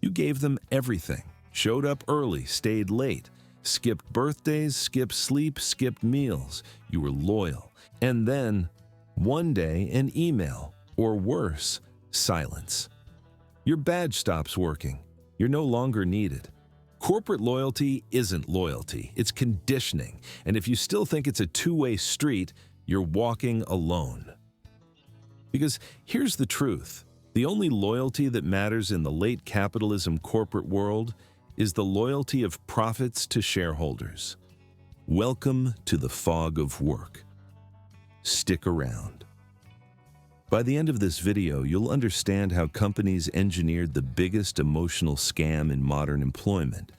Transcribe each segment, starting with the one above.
You gave them everything, showed up early, stayed late, skipped birthdays, skipped sleep, skipped meals. You were loyal. And then, one day, an email, or worse, silence. Your badge stops working. You're no longer needed. Corporate loyalty isn't loyalty, it's conditioning. And if you still think it's a two-way street, you're walking alone. Because here's the truth. The only loyalty that matters in the late capitalism corporate world is the loyalty of profits to shareholders. Welcome to the fog of work. Stick around. By the end of this video, you'll understand how companies engineered the biggest emotional scam in modern employment,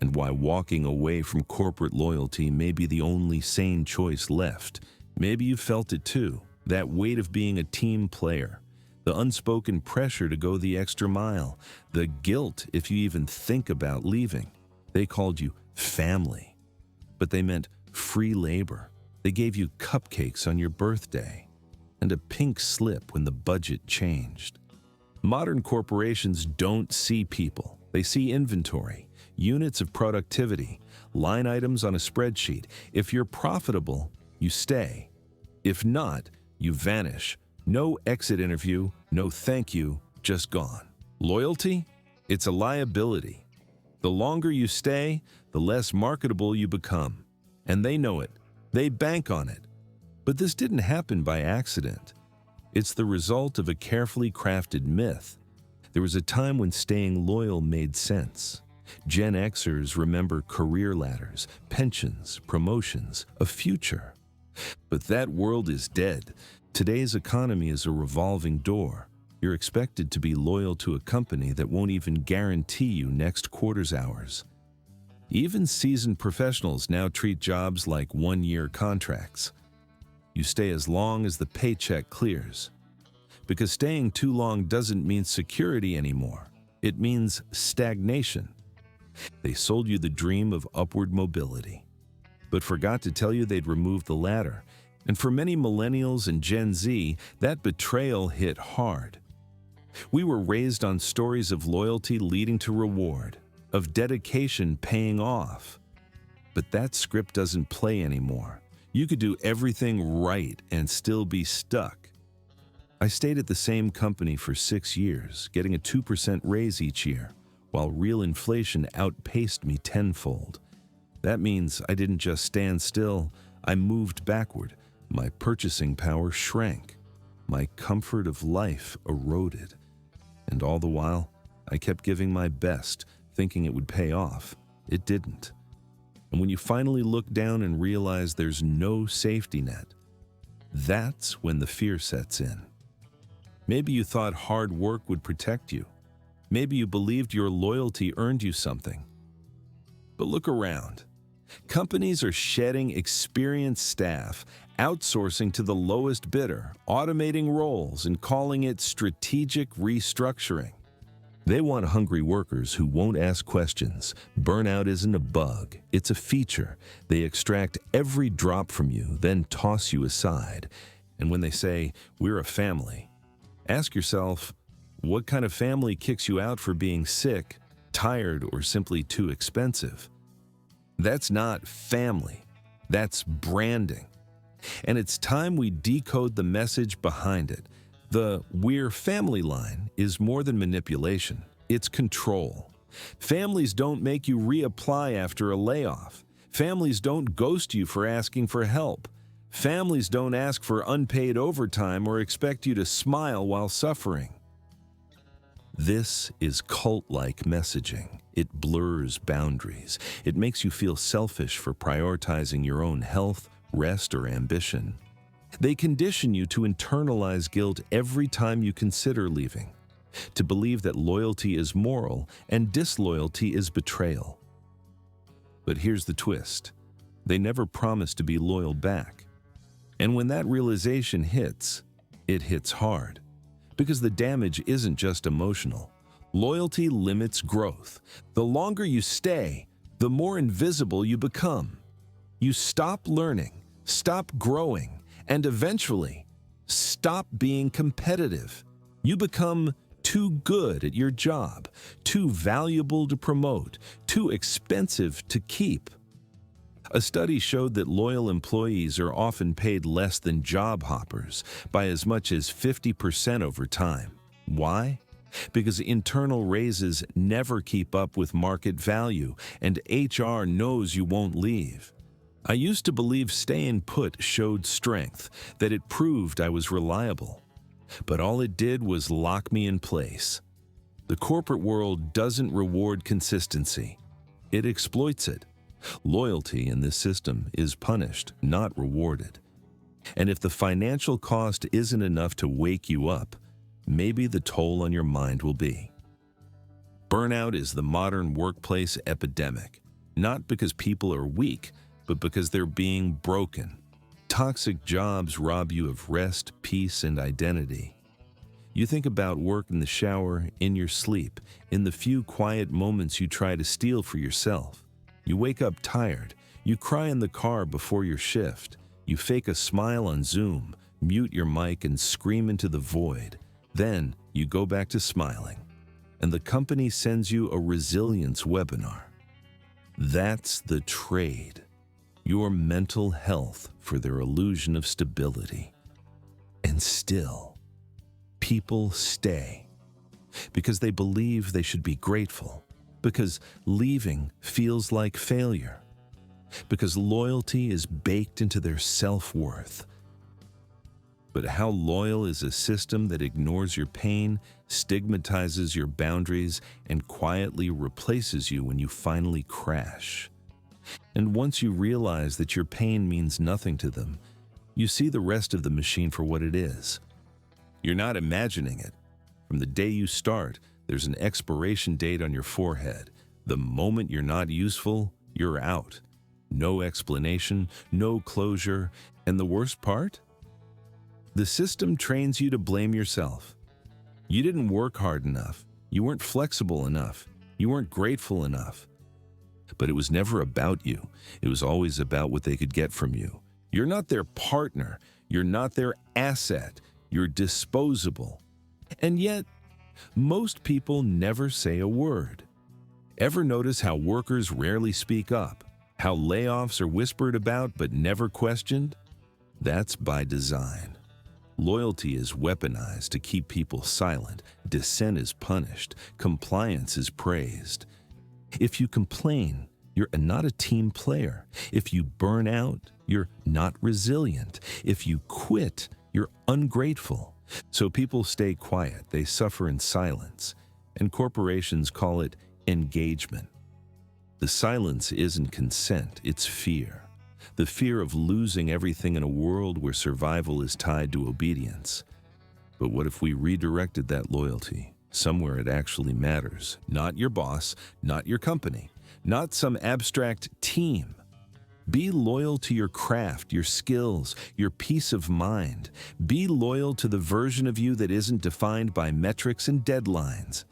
and why walking away from corporate loyalty may be the only sane choice left. Maybe you felt it too, that weight of being a team player, the unspoken pressure to go the extra mile, the guilt if you even think about leaving. They called you family, but they meant free labor. They gave you cupcakes on your birthday and a pink slip when the budget changed. Modern corporations don't see people. They see inventory, units of productivity, line items on a spreadsheet. If you're profitable, you stay. If not, you vanish. No exit interview, no thank you, just gone. Loyalty? It's a liability. The longer you stay, the less marketable you become. And they know it. They bank on it. But this didn't happen by accident. It's the result of a carefully crafted myth. There was a time when staying loyal made sense. Gen Xers remember career ladders, pensions, promotions, a future. But that world is dead. Today's economy is a revolving door. You're expected to be loyal to a company that won't even guarantee you next quarter's hours. Even seasoned professionals now treat jobs like one-year contracts. You stay as long as the paycheck clears. Because staying too long doesn't mean security anymore. It means stagnation. They sold you the dream of upward mobility, but forgot to tell you they'd removed the ladder. And for many millennials and Gen Z, that betrayal hit hard. We were raised on stories of loyalty leading to reward, of dedication paying off. But that script doesn't play anymore. You could do everything right and still be stuck. I stayed at the same company for 6 years, getting a 2% raise each year, while real inflation outpaced me tenfold. That means I didn't just stand still, I moved backward. My purchasing power shrank. My comfort of life eroded. And all the while, I kept giving my best, thinking it would pay off. It didn't. And when you finally look down and realize there's no safety net, that's when the fear sets in. Maybe you thought hard work would protect you. Maybe you believed your loyalty earned you something. But look around. Companies are shedding experienced staff, outsourcing to the lowest bidder, automating roles, and calling it strategic restructuring. They want hungry workers who won't ask questions. Burnout isn't a bug, it's a feature. They extract every drop from you, then toss you aside. And when they say, "We're a family," ask yourself, what kind of family kicks you out for being sick, tired, or simply too expensive? That's not family. That's branding. And it's time we decode the message behind it. The "we're family" line is more than manipulation. It's control. Families don't make you reapply after a layoff. Families don't ghost you for asking for help. Families don't ask for unpaid overtime or expect you to smile while suffering. This is cult-like messaging. It blurs boundaries. It makes you feel selfish for prioritizing your own health, rest, or ambition. They condition you to internalize guilt every time you consider leaving, to believe that loyalty is moral and disloyalty is betrayal. But here's the twist. They never promise to be loyal back. And when that realization hits, it hits hard. Because the damage isn't just emotional. Loyalty limits growth. The longer you stay, the more invisible you become. You stop learning, stop growing, and eventually, stop being competitive. You become too good at your job, too valuable to promote, too expensive to keep. A study showed that loyal employees are often paid less than job hoppers by as much as 50% over time. Why? Because internal raises never keep up with market value, and HR knows you won't leave. I used to believe staying put showed strength, that it proved I was reliable. But all it did was lock me in place. The corporate world doesn't reward consistency. It exploits it. Loyalty in this system is punished, not rewarded. And if the financial cost isn't enough to wake you up, maybe the toll on your mind will be. Burnout is the modern workplace epidemic, not because people are weak, but because they're being broken. Toxic jobs rob you of rest, peace, and identity. You think about work in the shower, in your sleep, in the few quiet moments you try to steal for yourself. You wake up tired. You cry in the car before your shift. You fake a smile on Zoom, mute your mic, and scream into the void. Then you go back to smiling, and the company sends you a resilience webinar. That's the trade. Your mental health for their illusion of stability. And still, people stay because they believe they should be grateful, because leaving feels like failure, because loyalty is baked into their self-worth. But how loyal is a system that ignores your pain, stigmatizes your boundaries, and quietly replaces you when you finally crash? And once you realize that your pain means nothing to them, you see the rest of the machine for what it is. You're not imagining it. From the day you start, there's an expiration date on your forehead. The moment you're not useful, you're out. No explanation, no closure, and the worst part? The system trains you to blame yourself. You didn't work hard enough. You weren't flexible enough. You weren't grateful enough. But it was never about you. It was always about what they could get from you. You're not their partner. You're not their asset. You're disposable. And yet, most people never say a word. Ever notice how workers rarely speak up? How layoffs are whispered about but never questioned? That's by design. Loyalty is weaponized to keep people silent. Dissent is punished. Compliance is praised. If you complain, you're not a team player. If you burn out, you're not resilient. If you quit, you're ungrateful. So people stay quiet, they suffer in silence, and corporations call it engagement. The silence isn't consent, it's fear. The fear of losing everything in a world where survival is tied to obedience. But what if we redirected that loyalty somewhere it actually matters? Not your boss, not your company, not some abstract team. Be loyal to your craft, your skills, your peace of mind. Be loyal to the version of you that isn't defined by metrics and deadlines.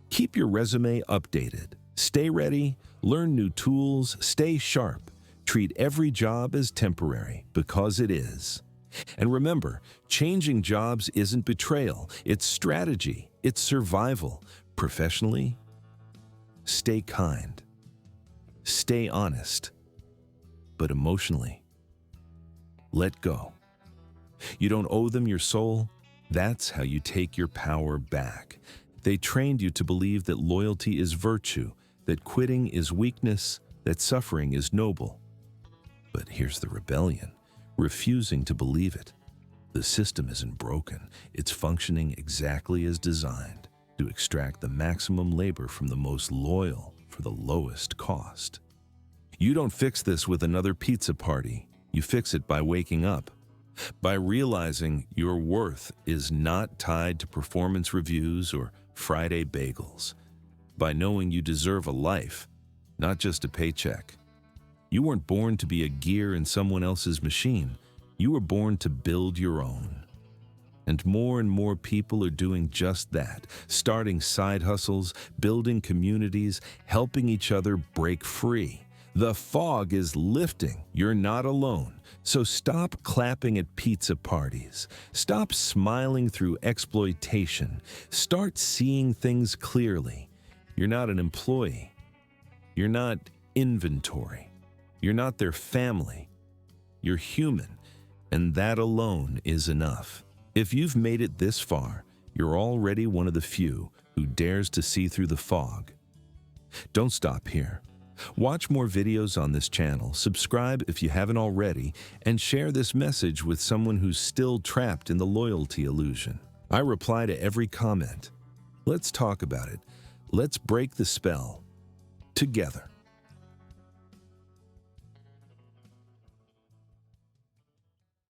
Keep your resume updated. Stay ready, learn new tools, stay sharp. Treat every job as temporary, because it is. And remember, changing jobs isn't betrayal, it's strategy, it's survival. Professionally, stay kind. Stay honest. But emotionally, let go. You don't owe them your soul. That's how you take your power back. They trained you to believe that loyalty is virtue, that quitting is weakness, that suffering is noble. But here's the rebellion, refusing to believe it. The system isn't broken. It's functioning exactly as designed, to extract the maximum labor from the most loyal for the lowest cost. You don't fix this with another pizza party. You fix it by waking up, by realizing your worth is not tied to performance reviews or Friday bagels, by knowing you deserve a life, not just a paycheck. You weren't born to be a gear in someone else's machine. You were born to build your own. And more people are doing just that, starting side hustles, building communities, helping each other break free. The fog is lifting. You're not alone. So stop clapping at pizza parties. Stop smiling through exploitation. Start seeing things clearly. You're not an employee. You're not inventory. You're not their family. You're human, and that alone is enough. If you've made it this far, you're already one of the few who dares to see through the fog. Don't stop here. Watch more videos on this channel, subscribe if you haven't already, and share this message with someone who's still trapped in the loyalty illusion. I reply to every comment. Let's talk about it. Let's break the spell together.